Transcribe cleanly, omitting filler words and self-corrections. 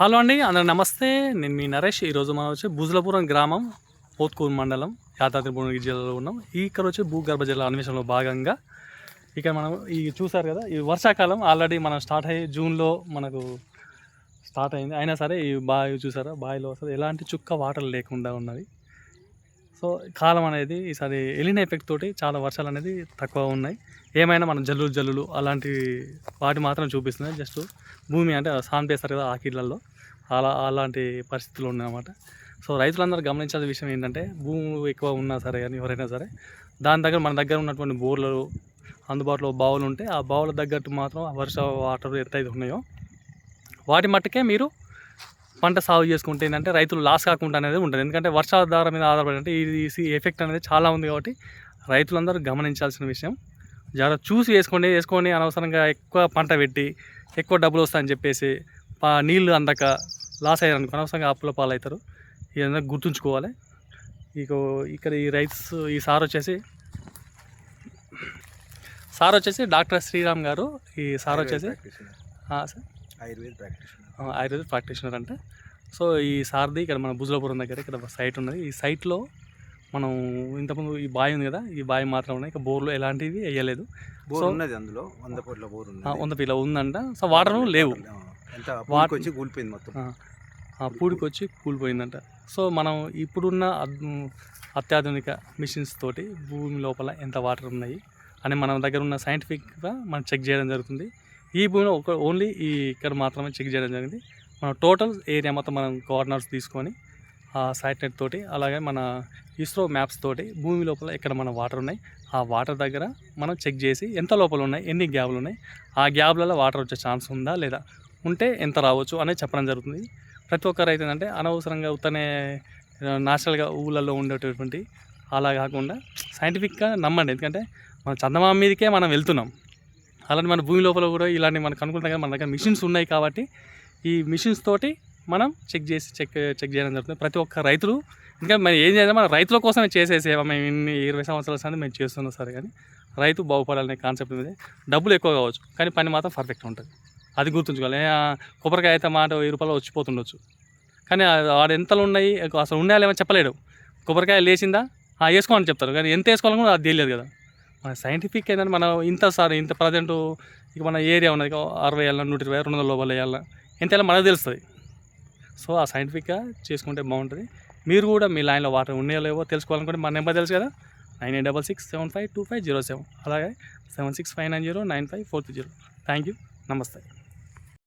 Hello అండి, అందరికి నమస్తే. నేను మీ నరేష్. ఈరోజు మనం వచ్చి బుజలపురం గ్రామం, పోత్కూరు మండలం, యాదాద్రి భువనగిరి జిల్లాలో ఉన్నాం. ఇక్కడ వచ్చి భూగర్భ జల అన్వేషణలో భాగంగా ఇక్కడ మనం చూసారు కదా, ఈ వర్షాకాలం ఆల్రెడీ మనం స్టార్ట్ అయ్యి జూన్లో మనకు స్టార్ట్ అయింది. అయినా సరే ఈ బావి చూసారా, బావిలో అసలు ఎలాంటి చుక్క వాటర్ లేకుండా ఉన్నది. సో కాలం అనేది ఈసారి ఎలిన ఎఫెక్ట్ తోటి చాలా వర్షాలు అనేది తక్కువ ఉన్నాయి. ఏమైనా మనం జల్లులు అలాంటి వాటి మాత్రం చూపిస్తున్నాయి. జస్ట్ భూమి అంటే సాన్పేస్తారు కదా ఆకిళ్ళల్లో, అలాంటి పరిస్థితులు ఉన్నాయన్నమాట. సో రైతులందరూ గమనించాల్సిన విషయం ఏంటంటే, భూమి ఎక్కువ ఉన్నా సరే కానీ ఎవరైనా సరే దాని దగ్గర మన దగ్గర ఉన్నటువంటి బోర్లు అందుబాటులో బావులు ఉంటే ఆ బావుల తగ్గట్టు మాత్రం వర్ష వాటర్ ఎంతైతే ఉన్నాయో వాటి మట్టుకే మీరు పంట సాగు చేసుకుంటే ఏంటంటే రైతులు లాస్ కాకుండా అనేది ఉంటుంది. ఎందుకంటే వర్షాధారం మీద ఆధారపడి అంటే ఈ ఎఫెక్ట్ అనేది చాలా ఉంది. కాబట్టి రైతులందరూ గమనించాల్సిన విషయం, జాగ్రత్త చూసి వేసుకొని అనవసరంగా ఎక్కువ పంట పెట్టి ఎక్కువ డబ్బులు వస్తాయని చెప్పేసి నీళ్ళు అందక లాస్ అయ్యారు అనుకో అనవసరంగా అప్పుల పాలవుతారు. ఇదంతా గుర్తుంచుకోవాలి. ఇక్కడ ఈ రైట్స్ ఈ సార్ వచ్చేసి డాక్టర్ శ్రీరామ్ గారు. ఈ సార్ వచ్చేసి ఆయుర్వేద ప్రాక్టీషనర్ అంటే. సో ఈ సార్ది ఇక్కడ మన బుజలపురం దగ్గర ఇక్కడ సైట్ ఉన్నది. ఈ సైట్లో మనం ఇంతకుముందు ఈ బావి ఉంది కదా, ఈ బావి మాత్రం ఉన్నాయి. ఇక బోర్లు ఎలాంటివి వేయలేదు. సో ఉన్నది అందులో 100 ఫీట్ల బోర్ ఉంది, 100 ఫీట్ల ఉందంట. సో వాటర్ లేవు, కూలిపోయింది మొత్తం, పూడికొచ్చి కూలిపోయిందంట. సో మనం ఇప్పుడున్న అత్యాధునిక మిషన్స్ తోటి భూమి లోపల ఎంత వాటర్ ఉన్నాయి అని మన దగ్గర ఉన్న సైంటిఫిక్గా మనం చెక్ చేయడం జరుగుతుంది. ఈ భూమిలో ఓన్లీ ఇక్కడ మాత్రమే చెక్ చేయడం జరిగింది. మనం టోటల్ ఏరియా మొత్తం మనం కోఆర్డినేట్స్ తీసుకొని ఆ శాటిలైట్ తోటి అలాగే మన ఇస్రో మ్యాప్స్ తోటి భూమి లోపల ఎక్కడ మన వాటర్ ఉన్నాయి ఆ వాటర్ దగ్గర మనం చెక్ చేసి ఎంత లోపల ఉన్నాయి, ఎన్ని గ్యాప్లు ఉన్నాయి, ఆ గ్యాప్లలో వాటర్ వచ్చే ఛాన్స్ ఉందా లేదా, ఉంటే ఎంత రావచ్చు అనేది చెప్పడం జరుగుతుంది. ప్రతి ఒక్కరు అయితే ఏంటంటే అనవసరంగా ఉత్తనే న్యాచురల్గా ఊళ్ళల్లో ఉండేటటువంటి అలా కాకుండా సైంటిఫిక్గా నమ్మండి. ఎందుకంటే మన చందమామ మీదకే మనం వెళ్తున్నాం, అలాంటి మన భూమి లోపల కూడా ఇలాంటి మనకు అనుకుంటాం కదా, మన దగ్గర మిషన్స్ ఉన్నాయి. కాబట్టి ఈ మిషన్స్ తోటి మనం చెక్ చేయడం జరుగుతుంది. ప్రతి ఒక్క రైతులు ఇంకా మరి ఏం చేయాలి, మన రైతుల కోసమే చేసేసేవా మేము ఇన్ని 20 సంవత్సరాల సార్ మేము చేస్తున్నాం సరే, కానీ రైతు బాగుపడాలనే కాన్సెప్ట్ మీద డబ్బులు ఎక్కువ కావచ్చు కానీ పని మాత్రం పర్ఫెక్ట్ ఉంటుంది. అది గుర్తుంచుకోవాలి. కొబ్బరికాయ అయితే మాట 1000 రూపాయలు వచ్చిపోతుండొచ్చు, కానీ వాడు ఎంతలు ఉన్నాయి అసలు ఉన్నాయాలేమో చెప్పలేడు. కొబ్బరికాయ లేచిందా వేసుకోమని చెప్తారు, కానీ ఎంత వేసుకోవాలని కూడా అది తెలియదు కదా. మన సైంటిఫిక్ ఏంటంటే మనం ఇంత ప్రజెంట్ ఇక మన ఏరియా ఉన్నది 60 వేయాలన్నా 120 200 లోపల వేయాలన్నా ఎంత వేయాలో మనకు తెలుస్తుంది. సో ఆ సైంటిఫిక్గా చేసుకుంటే బాగుంటుంది. మీరు కూడా మీ లైన్లో వాటర్ ఉన్నాయో లేవో తెలుసుకోవాలనుకుంటే మా నెంబర్ తెలుసు కదా, 9866752507, అలాగే 7659095430. థ్యాంక్ యూ, నమస్తే.